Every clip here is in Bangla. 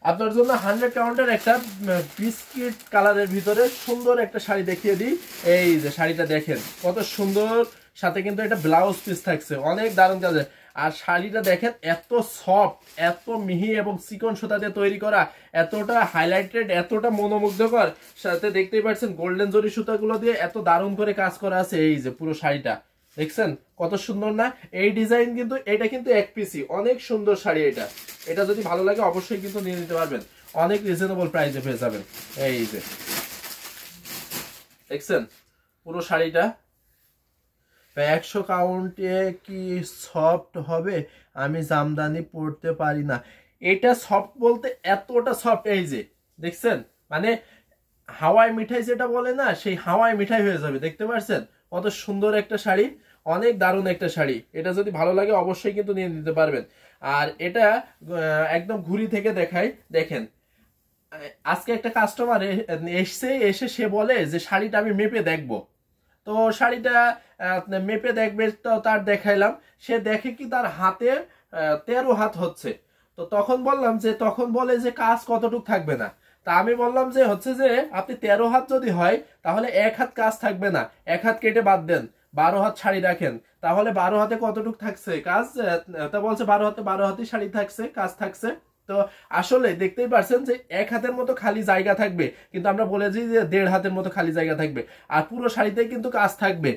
আপনার জন্য 100 কাউন্টের একটা বিস্কিট কালারের ভিতরে সুন্দর একটা শাড়ি দেখিয়ে দিই। এই যে শাড়িটা দেখেন কত সুন্দর, সাথে কিন্তু এটা ব্লাউজ পিস থাকছে, অনেক দারুণ কাজে। আর শাড়িটা দেখেন এত সফট, এত মিহি এবং চিকন সুতা দিয়ে তৈরি করা, এতটা হাইলাইটেড, এতটা মনোমুগ্ধকর। সাথে দেখতেই পাচ্ছেন গোল্ডেন জরি সুতাগুলো দিয়ে এত দারুণ করে কাজ করা আছে। এই যে পুরো শাড়িটা দেখছেন কত সুন্দর না? এই ডিজাইন কিন্তু, এটা কিন্তু এক পিসি, অনেক সুন্দর শাড়ি। এটা যদি ভালো লাগে অবশ্যই কিন্তু নিয়ে নিতে পারবেন, অনেক রিজনেবল প্রাইসে পেয়ে যাবেন। এই যে দেখছেন পুরো শাড়িটা 100 কাউন্টে কি সফট হবে? আমি জামদানি পরতে পারি না। এটা সফট বলতে এতটা সফট, এই যে দেখছেন মানে হাওয়াই মিঠাই যেটা বলে না, সেই হাওয়াই মিঠাই হয়ে যাবে। দেখতে পাচ্ছেন কত সুন্দর একটা শাড়ি, অনেক দারুণ একটা শাড়ি। এটা যদি ভালো লাগে অবশ্যই কিন্তু নিয়ে নিতে পারবেন। আর এটা একদম ঘুরি থেকে দেখাই, দেখেন আজকে একটা কাস্টমার এসে সে বলে যে শাড়িটা আমি মেপে দেখবো। তো শাড়িটা মেপে দেখবে, তো তার দেখাইলাম। সে দেখে কি তার হাতে 13 হাত হচ্ছে। তো তখন বলে যে কাজ কতটুক থাকবে না। তা আমি বললাম যে হচ্ছে যে আপনি 13 হাত যদি হয় তাহলে 1 হাত কাজ থাকবে না, 1 হাত কেটে বাদ দেন, 12 হাত শাড়ি রাখেন, তাহলে 12 হাতে কতটুক থাকছে কাজ? তা বলছে 12 হাতে শাড়ি থাকছে, কাজ থাকছে। তো আসলে দেখতেই পারছেন যে 1 হাতের মতো খালি জায়গা থাকবে, কিন্তু আমরা বলেছি যে 1.5 হাতের মতো খালি জায়গা থাকবে, আর পুরো শাড়িতে কিন্তু কাজ থাকবে।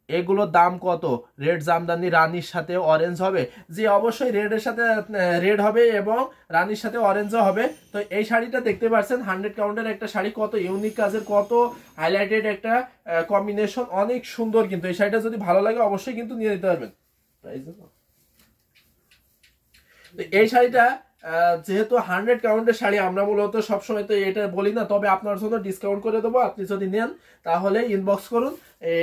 এগুলোর দাম কত? রেড জামদানি রানীর সাথে অরেঞ্জ হবে, যে অবশ্যই রেডের সাথে রেড হবে এবং রানীর সাথে অরেঞ্জও হবে। তো এই শাড়িটা দেখতে পাচ্ছেন 100 কাউন্টের একটা শাড়ি, কত ইউনিক কাজের, কত হাইলাইটেড একটা কম্বিনেশন, অনেক সুন্দর। কিন্তু এই শাড়িটা যদি ভালো লাগে অবশ্যই কিন্তু নিয়ে নিতে পারবেন। এই শাড়িটা যেহেতু 100 কাউন্টের শাড়ি, আমরা মূলত সবসময় তো এটা বলি না, তবে আপনার জন্য ডিসকাউন্ট করে দেবো। আপনি যদি নেন তাহলে ইনবক্স করুন,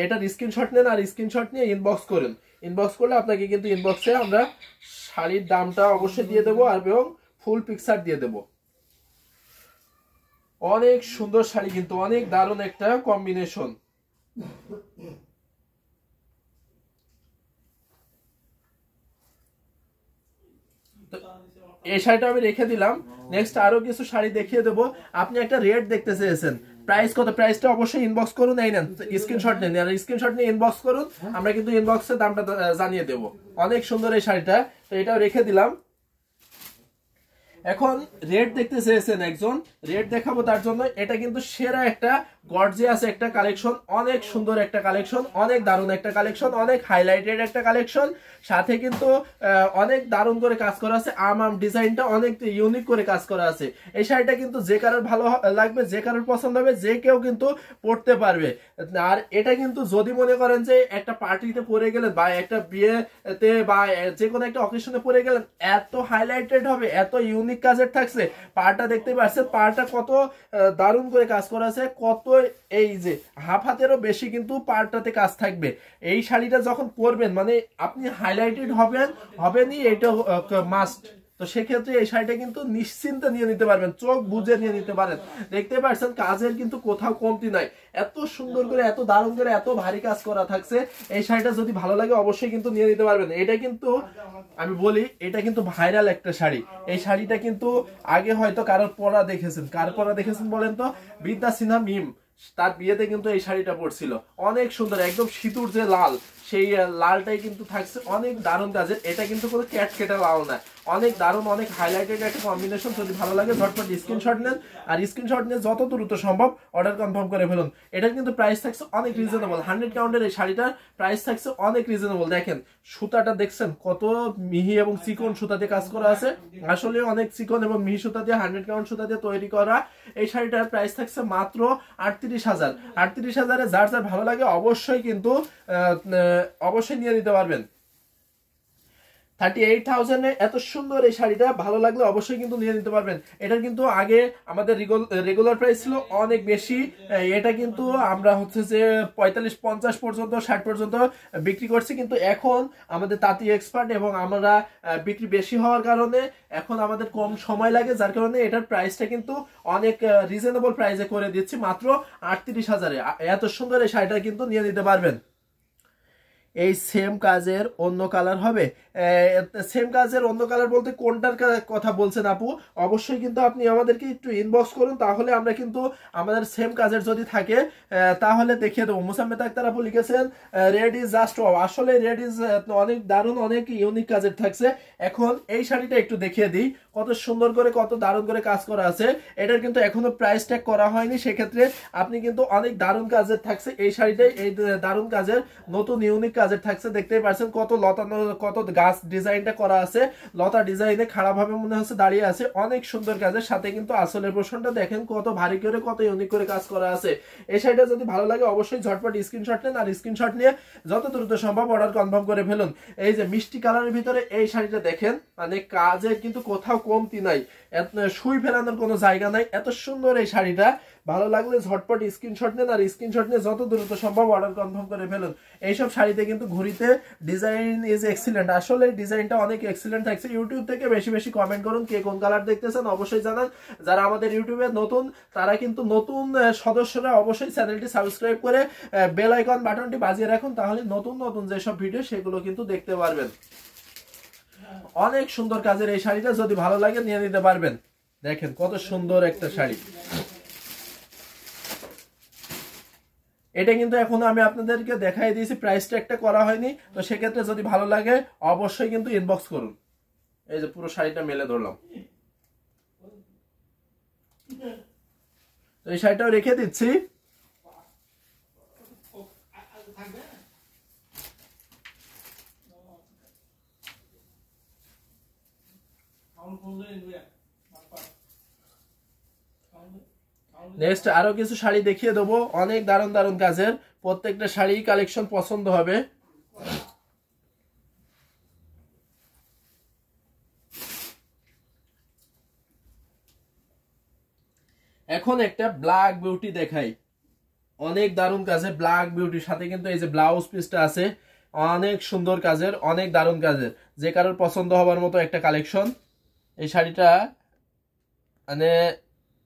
এটার স্ক্রিনশট নেন আর স্ক্রিনশট নিয়ে ইনবক্স করুন। ইনবক্স করলে আপনাকে কিন্তু ইনবক্সে আমরা শাড়ির দামটা অবশ্যই দিয়ে দেবো আর এবং ফুল পিকচার দিয়ে দেবো। অনেক সুন্দর শাড়ি, কিন্তু অনেক দারুণ একটা কম্বিনেশন। এই শাড়িটা আমি রেখে দিলাম। নেক্সট আরো কিছু শাড়ি দেখিয়ে দেবো। আপনি একটা রেট দেখতে চেয়েছেন, প্রাইস কত? প্রাইসটা অবশ্যই ইনবক্স করুন, এই নেন স্ক্রিনশট নেন, আর স্ক্রিনশট নিয়ে ইনবক্স করুন, আমরা কিন্তু ইনবক্সে দামটা জানিয়ে দেবো। অনেক সুন্দর এই শাড়িটা, তো এটাও রেখে দিলাম। এখন রেট দেখতে চেয়েছেন একজন, রেট দেখাবো তার জন্য। এটা কিন্তু সেরা একটা গর্জিয়াস একটা কালেকশন, অনেক সুন্দর একটা কালেকশন, অনেক দারুণ একটা কালেকশন, অনেক হাইলাইটেড একটা কালেকশন। সাথে কিন্তু অনেক দারুণ করে কাজ করা আছে, ডিজাইনটা অনেক ইউনিক করে কাজ করা আছে। এই শাড়িটা কিন্তু যে কারোর ভালো লাগবে, যে কারোর পছন্দ হবে, যে কেউ কিন্তু পরতে পারবে। আর এটা কিন্তু যদি মনে করেন যে একটা পার্টিতে পরে গেলেন বা একটা বিয়েতে বা যে কোনো একটা অকেশনে পরে গেলেন, এত হাইলাইটেড হবে, এত ইউনিক কাজের থাকছে। পাড়টা দেখতে পাচ্ছেন, পাড়টা কত দারুণ করে কাজ করা আছে, কত এই যে হাফ হাতেরও বেশি কিন্তু পাড়টাতে কাজ থাকবে। এই শাড়িটা যখন পরবেন মানে আপনি হাইলাইটেড হবেনই, এটা মাস্ট। তো সেক্ষেত্রে এই শাড়িটা কিন্তু নিশ্চিন্তে নিয়ে নিতে পারবেন, চোখ বুঝে নিয়ে নিতে পারেন। দেখতে পাচ্ছেন কাজের কিন্তু কোথাও কমতি নাই, এত সুন্দর করে, এত দারুণ করে, এত ভারী কাজ করা থাকছে। এই শাড়িটা যদি ভালো লাগে অবশ্যই কিন্তু নিয়ে নিতে পারবেন। এটা কিন্তু আমি বলি, এটা কিন্তু ভাইরাল একটা শাড়ি। এই শাড়িটা কিন্তু আগে হয়তো কারোর পরা দেখেছেন, কার পরা দেখেছেন বলেন তো? বিদ্যা সিনহা মিম, তার বিয়েতে কিন্তু এই শাড়িটা পরছিল, অনেক সুন্দর, একদম সিঁদুর যে লাল, সেই লালটাই কিন্তু থাকছে, অনেক দারুণ কাজের। এটা কিন্তু কোনো ক্যাট কেটে লাল না, অনেক দারুণ, অনেক হাইলাইটেড একটা কম্বিনেশন। যদি ভালো লাগে ঝটপট স্ক্রিনশট নেন, আর স্ক্রিনশট নিয়ে যত দ্রুত সম্ভব অর্ডার কনফার্ম করে ফেলুন। এটার কিন্তু প্রাইস থাকছে অনেক রিজনেবল, 100 কাউন্টের এই শাড়িটার প্রাইস থাকছে অনেক রিজনেবল। দেখেন সুতাটা দেখছেন কত মিহি এবং চিকন সুতাতে কাজ করা আছে, আসলে অনেক চিকন এবং মিহি সুতা দিয়ে 100 কাউন্ট সুতা দিয়ে তৈরি করা এই শাড়িটার প্রাইস থাকছে মাত্র 38,000। 38,000-এ যার যার ভালো লাগে অবশ্যই কিন্তু অবশ্যই নিয়ে নিতে পারবেন। 38,000-এ এত সুন্দর এই শাড়িটা ভালো লাগলে অবশ্যই কিন্তু নিয়ে নিতে পারবেন। এটার কিন্তু আগে আমাদের রেগুলার প্রাইস ছিল অনেক বেশি, এটা কিন্তু আমরা হচ্ছে যে 45-50 পর্যন্ত, 60 পর্যন্ত বিক্রি করছি। কিন্তু এখন আমাদের তাঁতি এক্সপার্ট এবং আমরা বিক্রি বেশি হওয়ার কারণে এখন আমাদের কম সময় লাগে, যার কারণে এটার প্রাইসটা কিন্তু অনেক রিজনেবল প্রাইসে করে দিচ্ছি মাত্র 38,000-এ। এত সুন্দর এই শাড়িটা কিন্তু নিয়ে নিতে পারবেন। এই সেম কাজের অন্য কালার হবে। সেম কাজের অন্য কালার বলতে কোনটার কথা বলছেন আপু? অবশ্যই কিন্তু আপনি আমাদেরকে একটু ইনবক্স করুন, তাহলে আমরা কিন্তু আমাদের সেম কাজের যদি থাকে তাহলে দেখিয়ে দেবো। মুসাম্মেদ আক্তার আপু লিখেছেন রেড ইজ জাস্ট ওয়াও। আসলে রেড ইজ অনেক দারুণ, অনেক ইউনিক কাজের থাকছে। এখন এই শাড়িটা একটু দেখিয়ে দিই, কত সুন্দর করে, কত দারুণ করে কাজ করা আছে। এটার কিন্তু এখনো প্রাইস ট্যাগ করা হয়নি, সেক্ষেত্রে আপনি কিন্তু অনেক দারুণ কাজের থাকছে এই শাড়িটাই। এই দারুণ কাজের নতুন ইউনিক কাজের থাকছে, দেখতেই পাচ্ছেন কত লতা, কত গাছ ডিজাইনটা করা আছে, লতা ডিজাইনে খারাপ ভাবে মনে হচ্ছে দাঁড়িয়ে আছে, অনেক সুন্দর কাজের সাথে কিন্তু আসলের পোর্শনটা দেখেন কত ভারী করে, কত ইউনিক করে কাজ করা আছে। এই শাড়িটা যদি ভালো লাগে অবশ্যই ঝটপট স্ক্রিনশট নেন, আর স্ক্রিনশট নিয়ে যত দ্রুত সম্ভব অর্ডার কনফার্ম করে ফেলুন। এই যে মিষ্টি কালারের ভিতরে এই শাড়িটা দেখেন, মানে কাজের কিন্তু কোথাও কমতি নাই, সুই ফেলানোর কোনো জায়গা নাই, এত সুন্দর এই শাড়িটা। ভালো লাগলে ঝটপট স্ক্রিনশট নেন, আর স্ক্রিনশট নিয়ে যত দ্রুত সম্ভব অর্ডার কনফার্ম করে ফেলুন। এইসব শাড়িতে কিন্তু ঘুরিতে ডিজাইন ইজ এক্সিলেন্ট, আসলে ডিজাইনটা অনেক এক্সিলেন্ট থাকছে। ইউটিউব থেকে বেশি বেশি কমেন্ট করুন, কে কোন কালার দেখতেছেন অবশ্যই জানান। যারা আমাদের ইউটিউবে নতুন, তারা কিন্তু নতুন সদস্যরা অবশ্যই চ্যানেলটি সাবস্ক্রাইব করে বেল আইকন বাটনটি বাজিয়ে রাখুন, তাহলে নতুন নতুন যেসব ভিডিও সেগুলো কিন্তু দেখতে পারবেন। অনেক সুন্দর কাজের এই শাড়িটা, যদি ভালো লাগে নিয়ে নিতে পারবেন। দেখেন কত সুন্দর একটা শাড়ি। এটা কিন্তু এখন আমি আপনাদেরকে দেখাই দিয়েছি, প্রাইসটা একটা করা হয়নি, তো সেক্ষেত্রে যদি ভালো লাগে অবশ্যই কিন্তু ইনবক্স করুন। এই যে পুরো শাড়িটা মেলে ধরলাম, তো এই শাড়িটাও রেখে দিচ্ছি। নেক্সট আরো কিছু শাড়ি দেখিয়ে দেবো, অনেক দারুণ দারুণ কাজের, প্রত্যেকটা শাড়ি কালেকশন পছন্দ হবে। এখন একটা ব্ল্যাক বিউটি দেখাই, অনেক দারুণ কাজের ব্ল্যাক বিউটির সাথে কিন্তু এই যে ব্লাউজ পিসটা আছে, অনেক সুন্দর কাজের, অনেক দারুণ কাজের, যে কারোর পছন্দ হবার মতো একটা কালেকশন। এই শাড়িটা মানে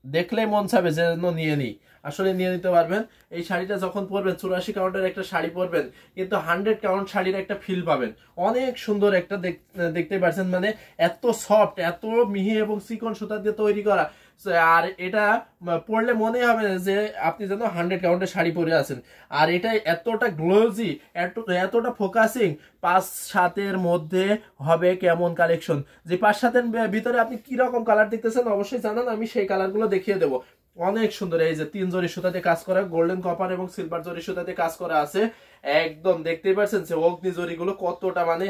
দেখলেই মন চাবে যেন নিয়ে নিই, আসলে নিয়ে নিতে পারবেন। এই শাড়িটা যখন পরবেন 84 কাউন্টের একটা শাড়ি পরবেন, কিন্তু 100 কাউন্ট শাড়ির একটা ফিল পাবেন। অনেক সুন্দর একটা দেখতে পাচ্ছেন, মানে এত সফট, এত মিহি এবং চিকন সুতা দিয়ে তৈরি করা, আর এটা পরলে মনে হবে যে আপনি যেন 100 কাউন্টের শাড়ি পরে আছেন। আর এটা এতটা গ্লোজি, এতটা ফোকাসিং, 5-7-এর মধ্যে হবে কেমন কালেকশন। যে 5-7-এর ভিতরে আপনি কি রকম কালার দেখতেছেন অবশ্যই জানান, আমি সেই কালারগুলো দেখিয়ে দেবো। অনেক সুন্দর, এই যে 3 জরি সুতাতে কাজ করা, গোল্ডেন কপার এবং সিলভার জরি সুতাতে কাজ করা আছে। একদম দেখতেই পাচ্ছেন যে অগ্নি জরিগুলো কতটা মানে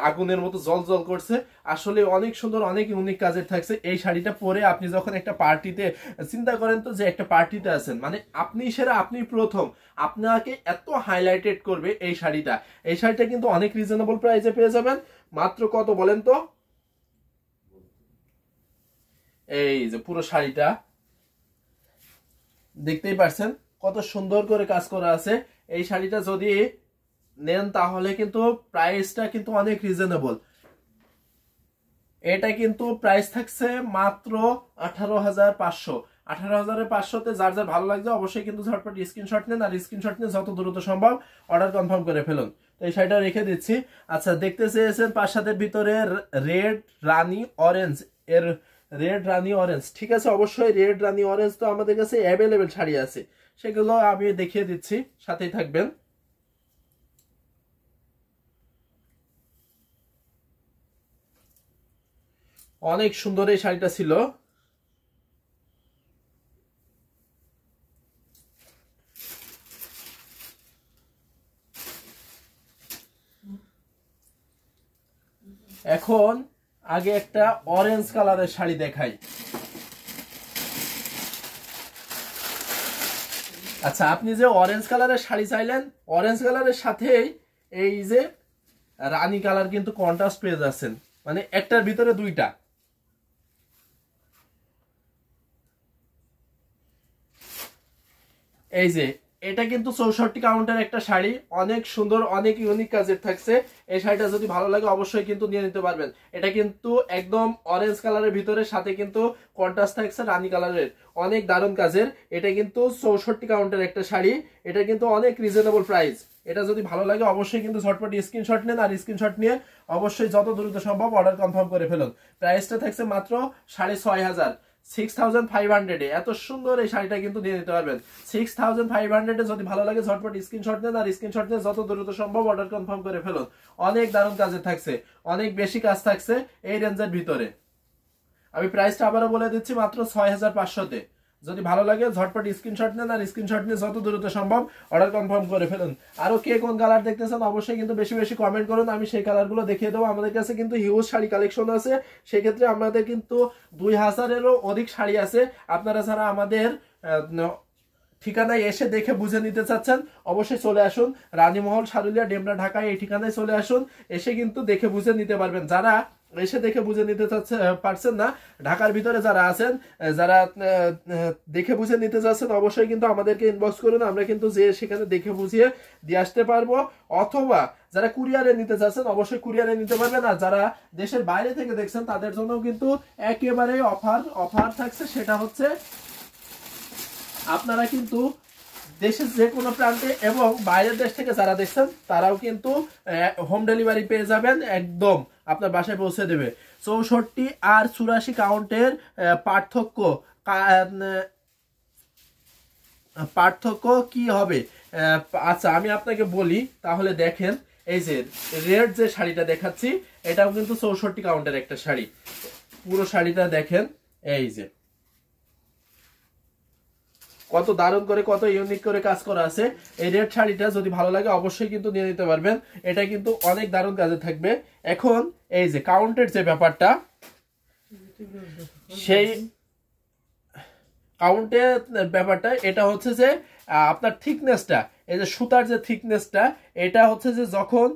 আগুনের মতো জল জল করছে। আসলে অনেক সুন্দর, অনেক ইউনিক কাজের থাকছে। এই শাড়িটা পরে আপনি যখন একটা পার্টিতে, চিন্তা করেন তো যে একটা পার্টিতে আছেন, মানে আপনি সেরা, আপনি প্রথম, আপনাকে এত হাইলাইটেড করবে এই শাড়িটা। এই শাড়িটা কিন্তু অনেক রিজনেবল প্রাইসে পেয়ে যাবেন। মাত্র কত বলেন তো? এই যে পুরো শাড়িটা দেখতেই পাচ্ছেন কত সুন্দর করে কাজ করা আছে। এই শাড়িটা যদি নেন তাহলে কিন্তু প্রাইসটা কিন্তু অনেক রিজনেবল। এটা কিন্তু প্রাইস থাকছে মাত্র 18,500। 18,500-তে যার যার ভালো লাগছে অবশ্যই কিন্তু ঝটপট স্ক্রিনশট নেন, আর স্ক্রিনশট নিয়ে যত দ্রুত সম্ভব অর্ডার কনফার্ম করে ফেলুন। তো এই শাড়িটা রেখে দিচ্ছি। আচ্ছা, দেখতে চেয়েছেন 5-7-এর ভিতরে রেড রানী অরেঞ্জ, এর রেড রানী অরেঞ্জ, ঠিক আছে, অবশ্যই রেড রানী অরেঞ্জ তো আমাদের কাছে অ্যাভেলেবেল শাড়ি আছে, সেগুলো আমি দেখিয়ে দিচ্ছি, সাথেই থাকবেন। অনেক সুন্দর এই শাড়িটা ছিল। এখন আগে একটা অরেঞ্জ কালারের শাড়ি দেখাই। আচ্ছা, আপনি যে অরেঞ্জ কালারের শাড়ি চাইলেন, অরেঞ্জ কালারের সাথেই এই যে রানী কালার কিন্তু কন্ট্রাস্ট পেয়ে যাচ্ছেন, মানে একটার ভিতরে দুইটা। এই যে এটা কিন্তু 64 কাউন্টের একটা শাড়ি, অনেক সুন্দর, অনেক ইউনিক কাজের থাকছে। এই শাড়িটা যদি ভালো লাগে অবশ্যই কিন্তু নিয়ে নিতে পারবেন। এটা কিন্তু একদম অরেঞ্জ কালারের ভিতরে, সাথে কিন্তু কন্ট্রাস্ট থাকছে রানী কালারের, অনেক দারুণ কাজের। এটা কিন্তু 64 কাউন্টের একটা শাড়ি, এটা কিন্তু অনেক রিজনেবল প্রাইস। এটা যদি ভালো লাগে অবশ্যই কিন্তু ঝটপট স্ক্রিনশট নেন, আর স্ক্রিনশট নিয়ে অবশ্যই যত দ্রুত সম্ভব অর্ডার কনফার্ম করে ফেলুন। প্রাইসটা থাকছে মাত্র 6500, 6500 এত সুন্দর এই শাড়িটা কিন্তু নিয়ে নিতে পারবেন। 6500 যদি ভালো লাগে ঝটপট স্ক্রিনশট নেন, আর স্ক্রিনশট নিয়ে যত দ্রুত সম্ভব অর্ডার কনফার্ম করে ফেলুন। অনেক দারুণ কাজে থাকছে, অনেক বেশি কাজ থাকছে এই রেঞ্জের ভিতরে। আমি প্রাইসটা আবারও বলে দিচ্ছি, মাত্র 6500-তে। যদি ভালো লাগে ঝটপট স্ক্রিনশট নেন, আর স্ক্রিনশট নিয়ে যত দ্রুত সম্ভব অর্ডার কনফার্ম করে ফেলুন। আরো কে কোন কালার দেখতেছেন অবশ্যই কিন্তু বেশি বেশি কমেন্ট করুন, আমি সেই কালারগুলো দেখিয়ে দেবো। আমাদের কাছে কিন্তু হিউজ শাড়ি কালেকশন আছে, সেক্ষেত্রে আমাদের কিন্তু 2000-এরও অধিক শাড়ি আছে। আপনারা যারা আমাদের ঠিকানায় এসে দেখে বুঝে নিতে চাচ্ছেন অবশ্যই চলে আসুন, রানীমহল, সারুলিয়া, ডেমরা, ঢাকায় এই ঠিকানায় চলে আসুন। এসে কিন্তু দেখে বুঝে নিতে পারবেন। যারা এসে দেখে বুঝে নিতে পারছেন না, ঢাকার ভিতরে যারা আছেন, যারা দেখে বুঝে নিতে চাচ্ছেন অবশ্যই কিন্তু আমাদেরকে ইনবক্স করুন, আমরা কিন্তু যে সেখানে দেখে বুঝিয়ে দিয়ে আসতে পারবো। অথবা যারা কুরিয়ারে নিতে চাচ্ছেন অবশ্যই কুরিয়ারে নিতে পারবেন। আর যারা দেশের বাইরে থেকে দেখছেন তাদের জন্য কিন্তু একেবারে অফার থাকছে, সেটা হচ্ছে আপনারা কিন্তু দেশের যে কোনো প্রান্তে এবং বাইরের দেশ থেকে যারা দেখছেন তারাও কিন্তু হোম ডেলিভারি পেয়ে যাবেন, একদম আপনার বাসায় পৌঁছে দেবে। 64 আর 84 কাউন্টের পার্থক্য কি হবে? আচ্ছা আমি আপনাকে বলি তাহলে। দেখেন, এই যে রেড যে শাড়িটা দেখাচ্ছি এটাও কিন্তু 64 কাউন্টের একটা শাড়ি। পুরো শাড়িটা দেখেন, এই যে কত দারুণ করে, কত ইউনিক করে কাজ করা আছে। এই রেড শাড়িটা যদি ভালো লাগে অবশ্যই কিন্তু নিয়ে নিতে পারবেন, এটা কিন্তু অনেক দারুণ কাজে থাকবে। এখন এই যে কাউন্টের যে ব্যাপারটা, সেই কাউন্টের ব্যাপারটা এটা হচ্ছে যে আপনার থিকনেসটা, এই যে সুতার যে থিকনেসটা, এটা হচ্ছে যে যখন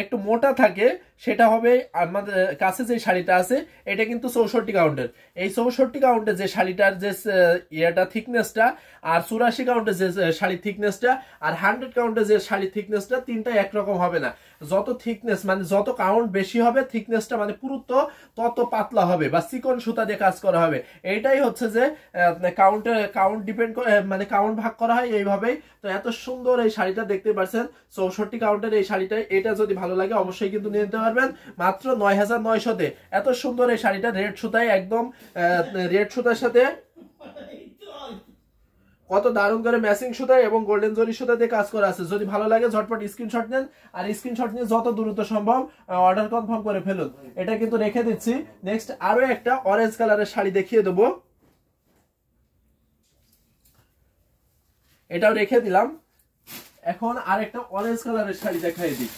একটু মোটা থাকে সেটা হবে। আমাদের কাছে যে শাড়িটা আছে এটা কিন্তু 64 কাউন্টের। এই 64 কাউন্টের যে শাড়িটার যে ইয়েটা থিকনেসটা, আর 84 কাউন্টের যে শাড়ির থিকনেসটা, আর 100 কাউন্টের যে শাড়ির থিকনেসটা, তিনটা একরকম হবে না। যত থিকনেস মানে যত কাউন্ট বেশি হবে, থিকনেসটা মানে পুরুত্ব তত পাতলা হবে বা চিকন সুতা দিয়ে কাজ করা হবে। এইটাই হচ্ছে যে কাউন্ট ডিপেন্ড করে, মানে কাউন্ট ভাগ করা হয় এইভাবেই। তো এত সুন্দর এই শাড়িটা দেখতে পাচ্ছেন 64 কাউন্টের এই শাড়িটা, এটা যদি ভালো লাগে অবশ্যই কিন্তু নিয়ে নিতে পারবেন মাত্র 9900-তে। এত সুন্দর এই শাড়িটা রেড সুতায়, একদম রেড সুতার সাথে কত দারুণ করে ম্যাচিং সুতা এবং গোল্ডেন জরি সুতা দিয়ে কাজ করা আছে। যদি ভালো লাগে ঝটপট স্ক্রিনশট নেন, আর স্ক্রিনশট নিয়ে যত দ্রুত সম্ভব অর্ডার কনফার্ম করে ফেলুন। এটা কিন্তু রেখে দিচ্ছি। নেক্সট আরো একটা অরেঞ্জ কালারের শাড়ি দেখিয়ে দেবো, এটাও রেখে দিলাম। এখন আরেকটা অরেঞ্জ কালারের শাড়ি দেখাই দিই।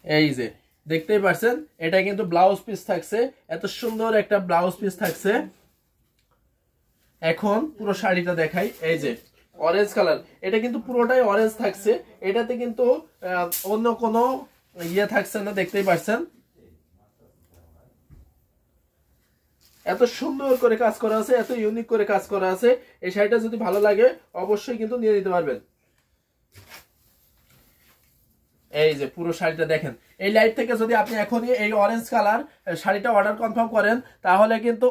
এই যে দেখতেই পাচ্ছেন, এটা কিন্তু ব্লাউজ পিস থাকছে, এত সুন্দর একটা ব্লাউজ পিস থাকছে। এখন পুরো শাড়িটা দেখাই। এই যে অরেঞ্জ কালার, এটা কিন্তু পুরোটাই অরেঞ্জ থাকছে, এটাতে কিন্তু অন্য কোনো ইয়ে থাকছে না, দেখতেই পাচ্ছেন। এত সুন্দর করে কাজ করা আছে, এত ইউনিক করে কাজ করা আছে। এই শাড়িটা যদি ভালো লাগে অবশ্যই কিন্তু নিয়ে নিতে পারবেন। এই যে পুরো শাড়িটা দেখেন। এই লাইভ থেকে যদি আপনি এখনই এই অরেঞ্জ কালার শাড়িটা অর্ডার কনফার্ম করেন তাহলে কিন্তু